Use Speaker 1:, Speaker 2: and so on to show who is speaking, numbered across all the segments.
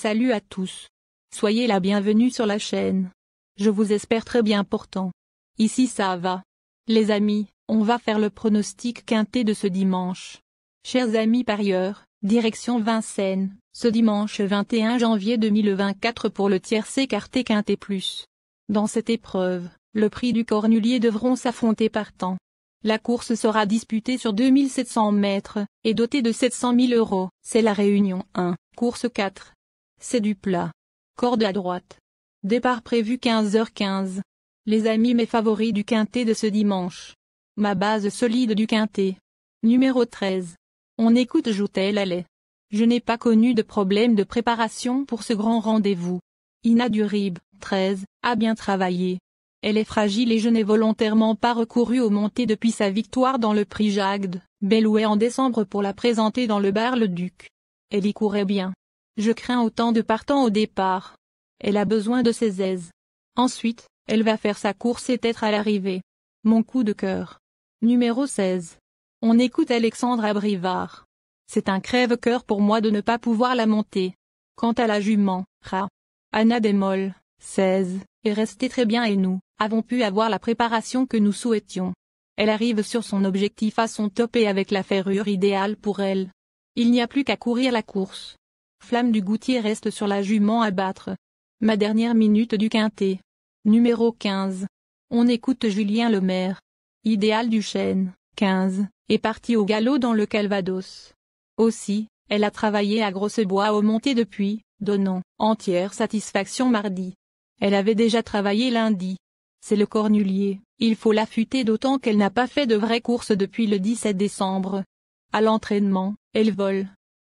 Speaker 1: Salut à tous. Soyez la bienvenue sur la chaîne. Je vous espère très bien portant. Ici ça va. Les amis, on va faire le pronostic quintet de ce dimanche. Chers amis parieurs, direction Vincennes, ce dimanche 21 janvier 2024 pour le tiercé écarté quintet plus. Dans cette épreuve, le prix du cornulier devront s'affronter par temps. La course sera disputée sur 2700 mètres, et dotée de 700 000 €. C'est la Réunion 1, course 4. C'est du plat. Corde à droite. Départ prévu 15h15. Les amis mes favoris du quintet de ce dimanche. Ma base solide du quintet. Numéro 13. On écoute Joutel Allais. Je n'ai pas connu de problème de préparation pour ce grand rendez-vous. Ina Durib, 13, a bien travaillé. Elle est fragile et je n'ai volontairement pas recouru aux montées depuis sa victoire dans le prix Jagd, Bellouet en décembre pour la présenter dans le Bar-le-Duc. Elle y courait bien. Je crains autant de partants au départ. Elle a besoin de ses aises. Ensuite, elle va faire sa course et être à l'arrivée. Mon coup de cœur. Numéro 16. On écoute Alexandre Abrivard. C'est un crève-cœur pour moi de ne pas pouvoir la monter. Quant à la jument, Anna Desmolles, 16, est restée très bien et nous avons pu avoir la préparation que nous souhaitions. Elle arrive sur son objectif à son top et avec la ferrure idéale pour elle. Il n'y a plus qu'à courir la course. Flamme du Goutier reste sur la jument à battre. Ma dernière minute du quintet. Numéro 15. On écoute Julien Lemaire. Idéal du Chêne, 15, est parti au galop dans le Calvados. Aussi, elle a travaillé à Grossebois aux montées depuis, donnant entière satisfaction mardi. Elle avait déjà travaillé lundi. C'est le cornulier, il faut l'affûter d'autant qu'elle n'a pas fait de vraie course depuis le 17 décembre. À l'entraînement, elle vole.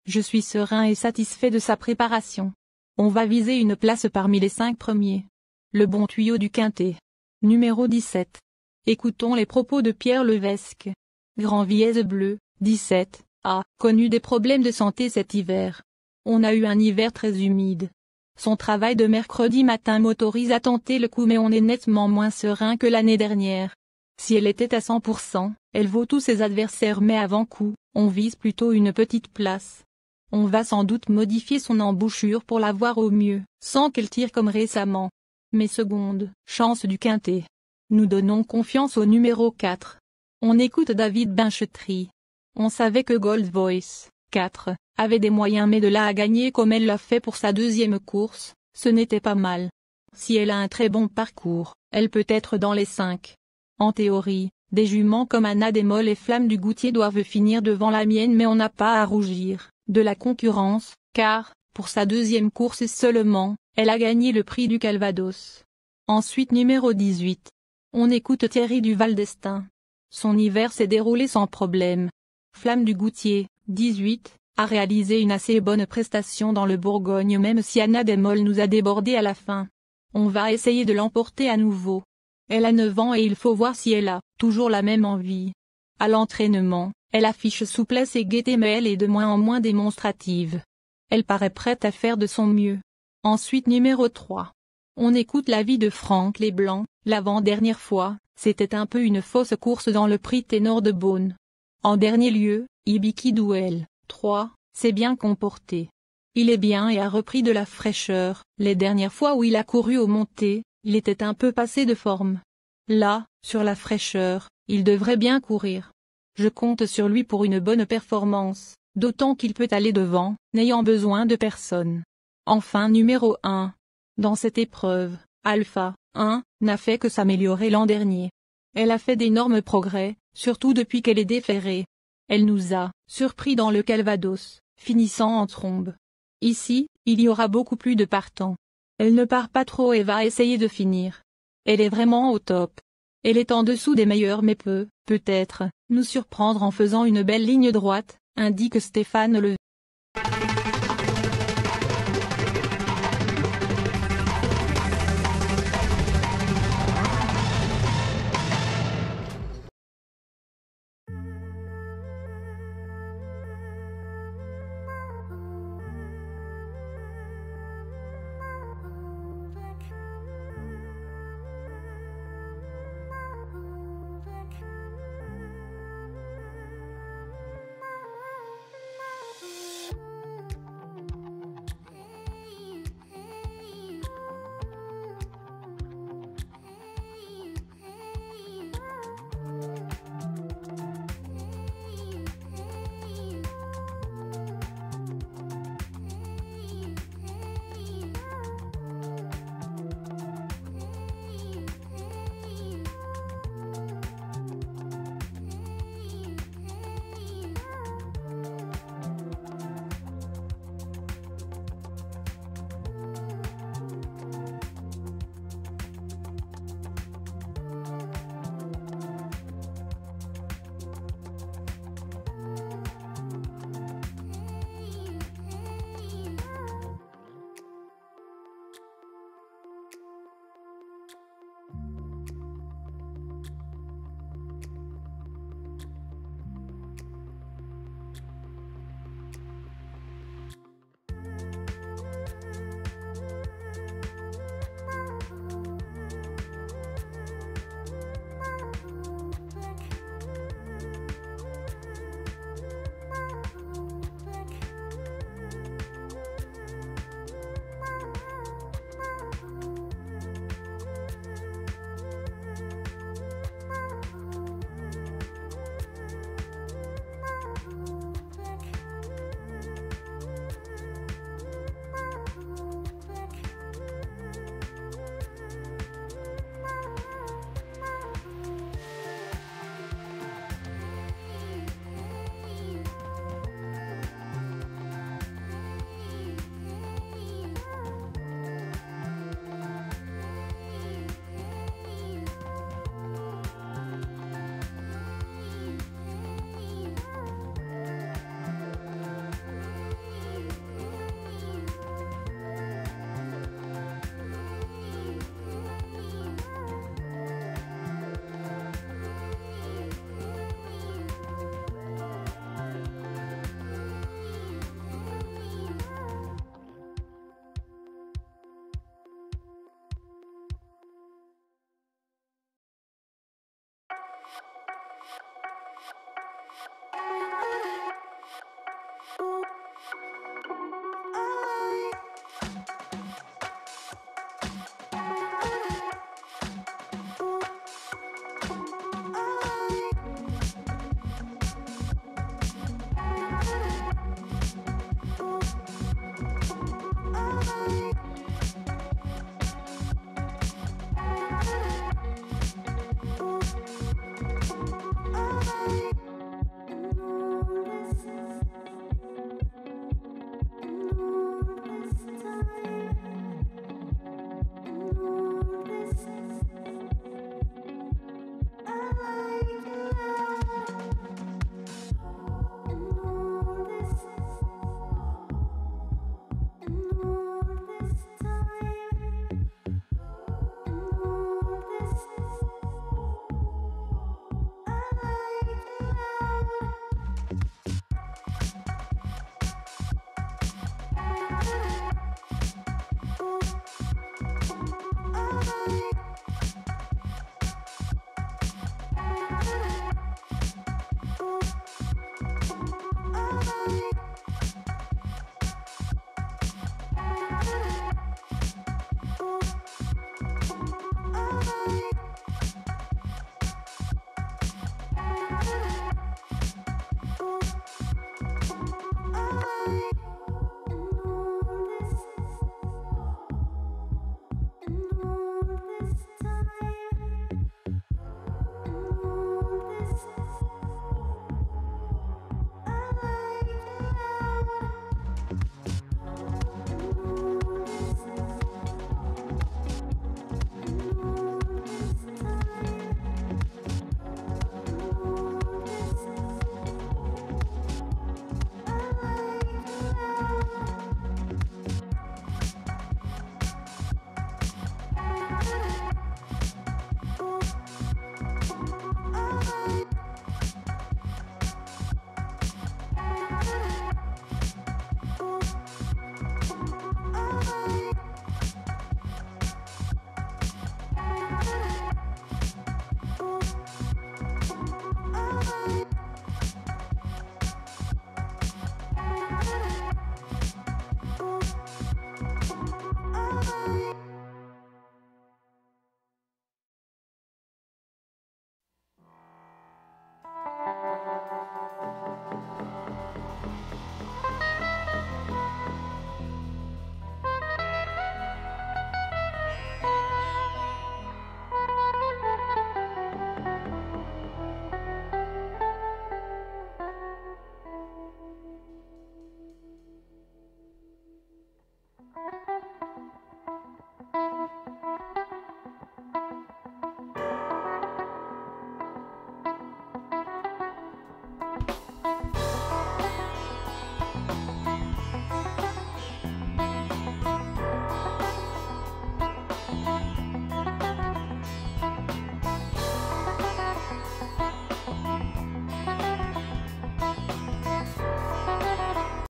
Speaker 1: Je suis serein et satisfait de sa préparation. On va viser une place parmi les 5 premiers. Le bon tuyau du quintet. Numéro 17. Écoutons les propos de Pierre Levesque. Grand Vièze Bleu, 17, a connu des problèmes de santé cet hiver. On a eu un hiver très humide. Son travail de mercredi matin m'autorise à tenter le coup mais on est nettement moins serein que l'année dernière. Si elle était à 100%, elle vaut tous ses adversaires mais avant coup, on vise plutôt une petite place. On va sans doute modifier son embouchure pour la voir au mieux, sans qu'elle tire comme récemment. Mais seconde chance du quintet. Nous donnons confiance au numéro 4. On écoute David Benchetry. On savait que Gold Voice, 4, avait des moyens mais de là à gagner comme elle l'a fait pour sa deuxième course, ce n'était pas mal. Si elle a un très bon parcours, elle peut être dans les 5. En théorie, des juments comme Anna Desmolles et Flamme du Goutier doivent finir devant la mienne mais on n'a pas à rougir de la concurrence, car, pour sa deuxième course seulement, elle a gagné le prix du Calvados. Ensuite numéro 18. On écoute Thierry Duval d'Estaing. Son hiver s'est déroulé sans problème. Flamme du Goutier, 18, a réalisé une assez bonne prestation dans le Bourgogne même si Anna Desmolles nous a débordé à la fin. On va essayer de l'emporter à nouveau. Elle a 9 ans et il faut voir si elle a toujours la même envie. À l'entraînement, elle affiche souplesse et gaieté mais elle est de moins en moins démonstrative. Elle paraît prête à faire de son mieux. Ensuite numéro 3. On écoute l'avis de Franck Leblanc. L'avant-dernière fois, c'était un peu une fausse course dans le prix Ténor de Beaune. En dernier lieu, Ibiki Douel, 3, s'est bien comporté. Il est bien et a repris de la fraîcheur. Les dernières fois où il a couru aux montées, il était un peu passé de forme. Là, sur la fraîcheur, il devrait bien courir. Je compte sur lui pour une bonne performance, d'autant qu'il peut aller devant, n'ayant besoin de personne. Enfin numéro 1. Dans cette épreuve, Alpha 1 n'a fait que s'améliorer l'an dernier. Elle a fait d'énormes progrès, surtout depuis qu'elle est déférée. Elle nous a surpris dans le Calvados, finissant en trombe. Ici, il y aura beaucoup plus de partants. Elle ne part pas trop et va essayer de finir. Elle est vraiment au top. Elle est en dessous des meilleurs mais peut, peut-être, nous surprendre en faisant une belle ligne droite, indique Stéphane Le.